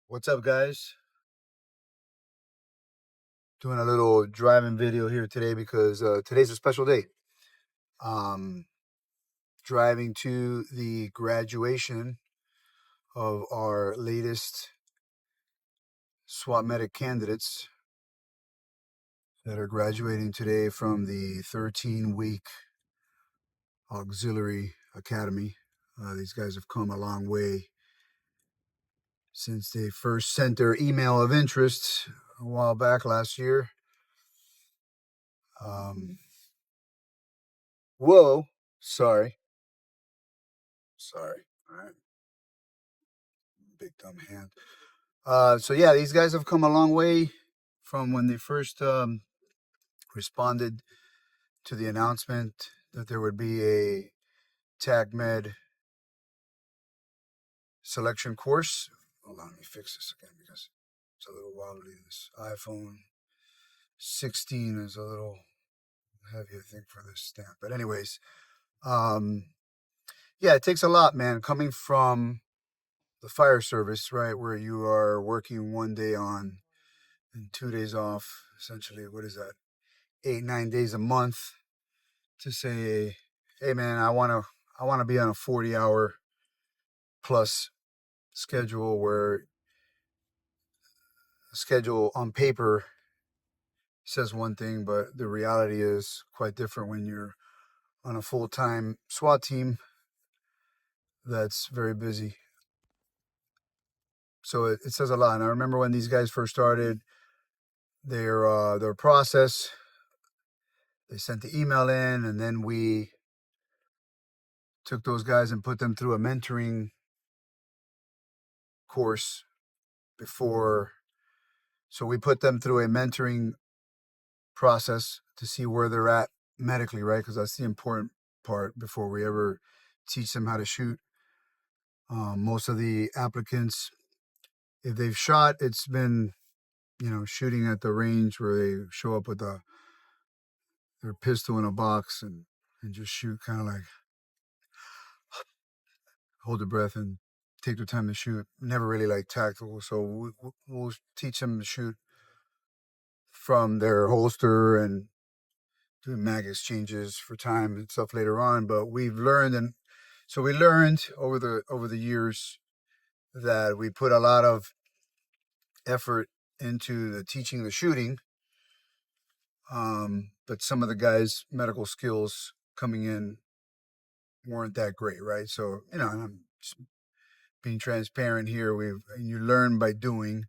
What's up, guys? Doing a little driving video here today because today's a special day. Um, Driving to the graduation of our latest SWAT Medic candidates that are graduating today from the 13-week auxiliary academy. These guys have come a long way since they first sent their email of interest a while back last year. Whoa, sorry. All right, big dumb hand. So yeah, these guys have come a long way from when they first responded to the announcement that there would be a TAG Med selection course. Hold on, let me fix this again because it's a little wobbly. This iPhone 16 is a little heavy, I think, for this stamp. But anyways, yeah, it takes a lot, man, coming from the fire service, right, where you are working 1 day on and 2 days off. Essentially, what is that? 8-9 days a month to say, hey man, I want to be on a 40-hour plus schedule, where the schedule on paper says one thing, but the reality is quite different when you're on a full-time SWAT team that's very busy. So it says a lot. And I remember when these guys first started their process, they sent the email in, and then we took those guys and put them through a mentoring course before. So we put them through a mentoring process to see where they're at medically, right? Because that's the important part before we ever teach them how to shoot. Most of the applicants, if they've shot, it's been, shooting at the range where they show up with their pistol in a box and just shoot, kind of like hold their breath and take their time to shoot. Never really like tactical. So we'll teach them to shoot from their holster and doing mag exchanges for time and stuff later on. But we learned over the years that we put a lot of effort into the teaching the shooting. But some of the guys' medical skills coming in weren't that great, right? So, and I'm just being transparent here. You learn by doing.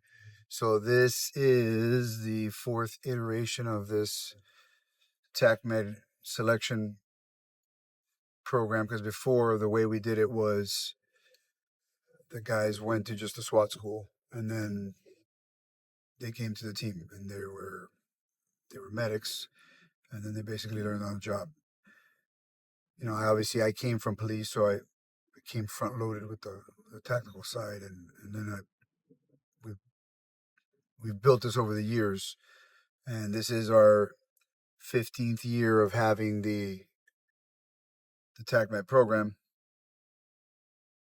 So this is the fourth iteration of this TAC Med selection program, because before, the way we did it was the guys went to just a SWAT school and then they came to the team, and they were medics, and then they basically learned on the job. I came from police, so I came front loaded with the tactical side, and then we've built this over the years, and this is our 15th year of having the TACMED program.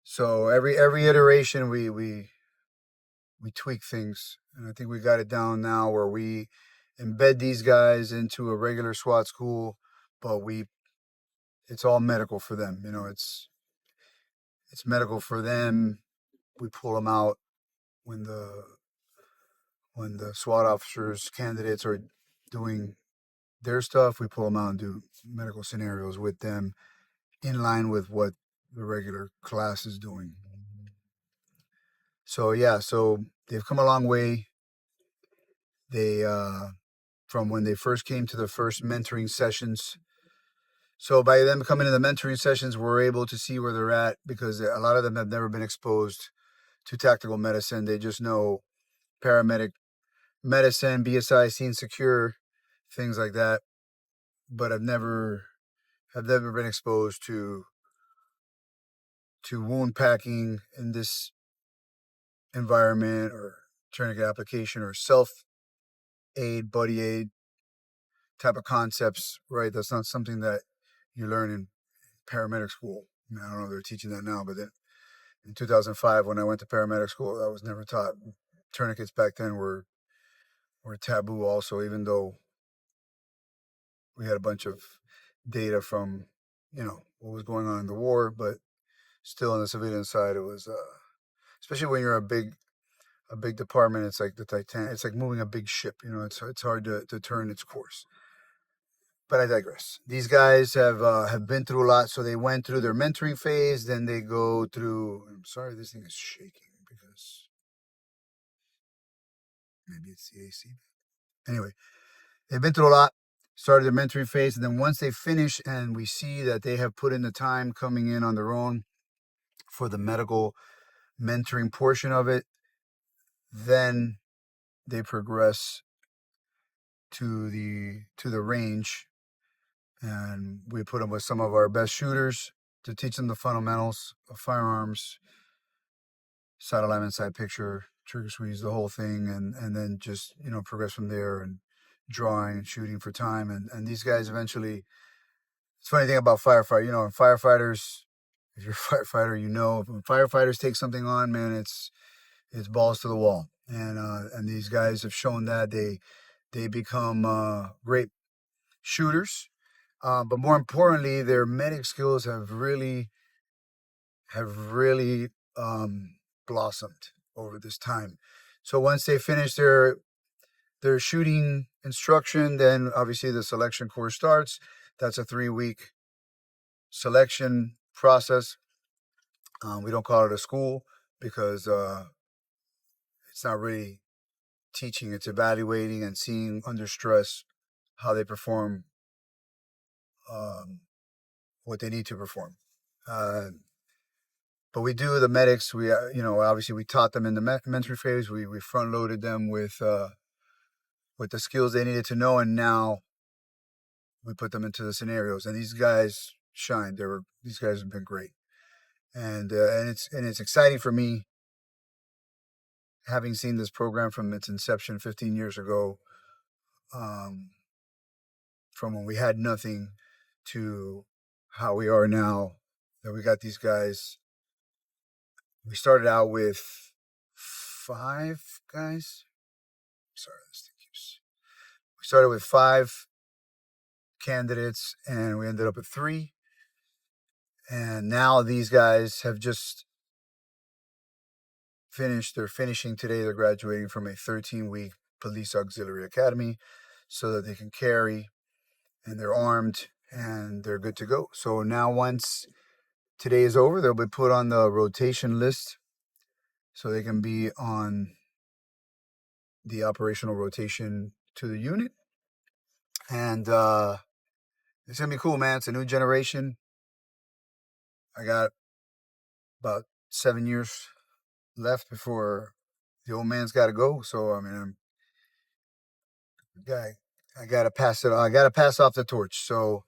So every iteration we tweak things, and I think we got it down now where we embed these guys into a regular SWAT school, but it's all medical for them. It's medical for them. We pull them out when the SWAT officers candidates are doing their stuff. We pull them out and do medical scenarios with them in line with what the regular class is doing. So yeah, so they've come a long way. They from when they first came to the first mentoring sessions. So by them coming to the mentoring sessions, we're able to see where they're at, because a lot of them have never been exposed to tactical medicine. They just know paramedic medicine, BSI, scene secure, things like that, but have never been exposed to wound packing in this environment, or tourniquet application, or self aid, buddy aid type of concepts, right? That's not something that you learn in paramedic school. I don't know if they're teaching that now, but then in 2005, when I went to paramedic school, that was never taught. tourniquets back then were taboo also, even though we had a bunch of data from, what was going on in the war, but still on the civilian side, it was, especially when you're a big department, it's like the Titanic. It's like moving a big ship. It's hard to turn its course. But I digress. These guys have been through a lot. So they went through their mentoring phase. Then they go through. I'm sorry, this thing is shaking because maybe it's the AC. Anyway, they've been through a lot. Started their mentoring phase, and then once they finish, and we see that they have put in the time coming in on their own for the medical mentoring portion of it, then they progress to the range, and we put them with some of our best shooters to teach them the fundamentals of firearms, side alignment, side picture, trigger squeeze, the whole thing, and then just progress from there and drawing and shooting for time. And these guys eventually. It's funny thing about firefighter, firefighters. If you're a firefighter, when firefighters take something on, man, it's balls to the wall. And these guys have shown that they become great shooters. But more importantly, their medic skills have really blossomed over this time. So once they finish their shooting instruction, then obviously the selection course starts. That's a 3-week selection process. We don't call it a school because it's not really teaching. It's evaluating and seeing under stress how they perform what they need to perform. But we do the medics. We obviously we taught them in the mentoring phase. We front loaded them with the skills they needed to know, and now we put them into the scenarios. And these guys shine. These guys have been great, and it's exciting for me, having seen this program from its inception 15 years ago, from when we had nothing to how we are now, that we got these guys. We started out with 5 guys. Sorry, this thing keeps. We started with 5 candidates, and we ended up at 3. And now these guys have just finished. They're finishing today. They're graduating from a 13-week police auxiliary academy, so that they can carry, and they're armed, and they're good to go. So now once today is over, they'll be put on the rotation list, so they can be on the operational rotation to the unit. And it's going to be cool, man. It's a new generation. I got about 7 years left before the old man's got to go. So, I mean, I got to pass it. I got to pass off the torch. So,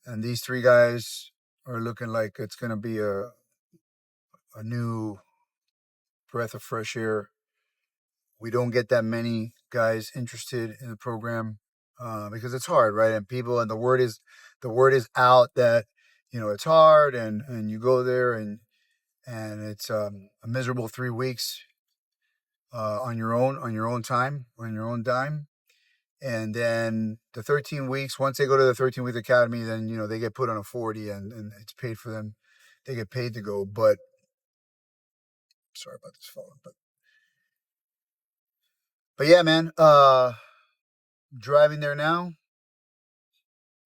and these 3 guys are looking like it's going to be a new breath of fresh air. We don't get that many guys interested in the program because it's hard, right? And the word is out that it's hard, and you go there and it's a miserable 3 weeks on your own time, on your own dime. And then the 13 weeks, once they go to the 13-week academy, then they get put on a 40, and it's paid for them. They get paid to go. But sorry about this phone, but yeah, man, driving there now.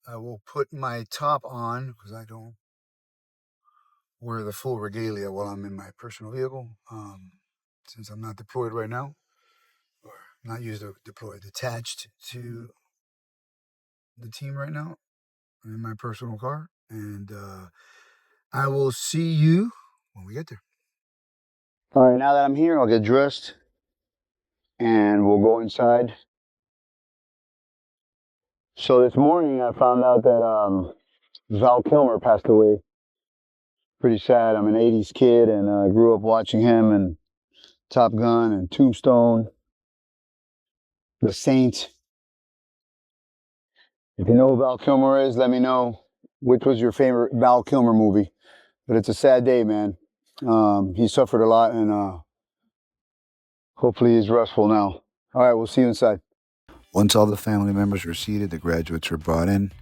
I will put my top on because I don't wear the full regalia while I'm in my personal vehicle, since I'm not deployed right now, or not deployed, attached to the team right now. I'm in my personal car, and I will see you when we get there. All right, now that I'm here, I'll get dressed, and we'll go inside. So this morning, I found out that Val Kilmer passed away. Pretty sad. I'm an 80s kid, and I grew up watching him and Top Gun and Tombstone, The Saint. If you know who Val Kilmer is, let me know which was your favorite Val Kilmer movie. But it's a sad day, man. He suffered a lot, and Hopefully he's restful now. All right, we'll see you inside. Once all the family members were seated, the graduates were brought in.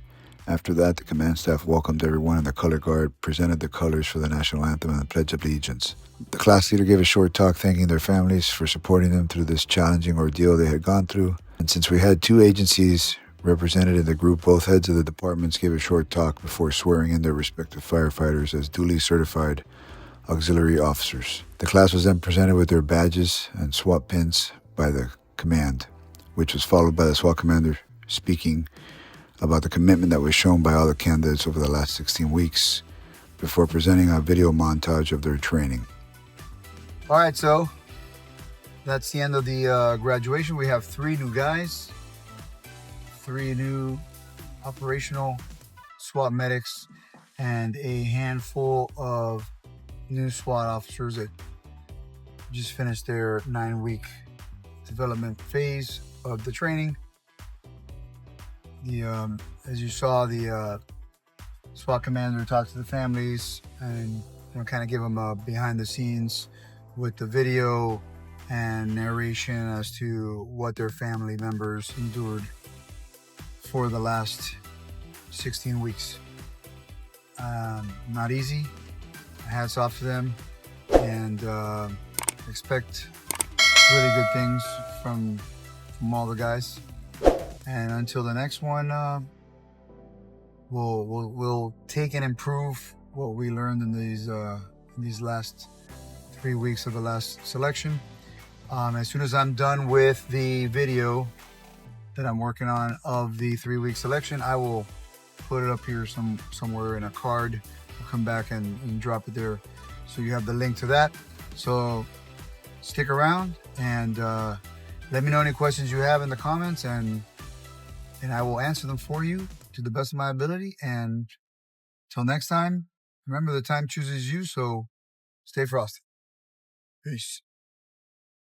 After that, the command staff welcomed everyone, and the color guard presented the colors for the national anthem and the Pledge of Allegiance. The class leader gave a short talk thanking their families for supporting them through this challenging ordeal they had gone through. And since we had two agencies represented in the group, both heads of the departments gave a short talk before swearing in their respective firefighters as duly certified auxiliary officers. The class was then presented with their badges and SWAT pins by the command, which was followed by the SWAT commander speaking about the commitment that was shown by all the candidates over the last 16 weeks before presenting a video montage of their training. All right, so that's the end of the graduation. We have 3 new guys, 3 new operational SWAT medics, and a handful of new SWAT officers that just finished their 9-week development phase of the training. As you saw, the SWAT commander talked to the families and kind of give them a behind the scenes with the video and narration as to what their family members endured for the last 16 weeks. Not easy. Hats off to them, and expect really good things from all the guys. And until the next one, we'll take and improve what we learned in these last 3 weeks of the last selection. As soon as I'm done with the video that I'm working on of the 3-week selection, I will put it up here somewhere in a card. I'll come back and drop it there, so you have the link to that. So stick around and let me know any questions you have in the comments, and I will answer them for you to the best of my ability. And till next time, remember, the time chooses you, so stay frosty. Peace.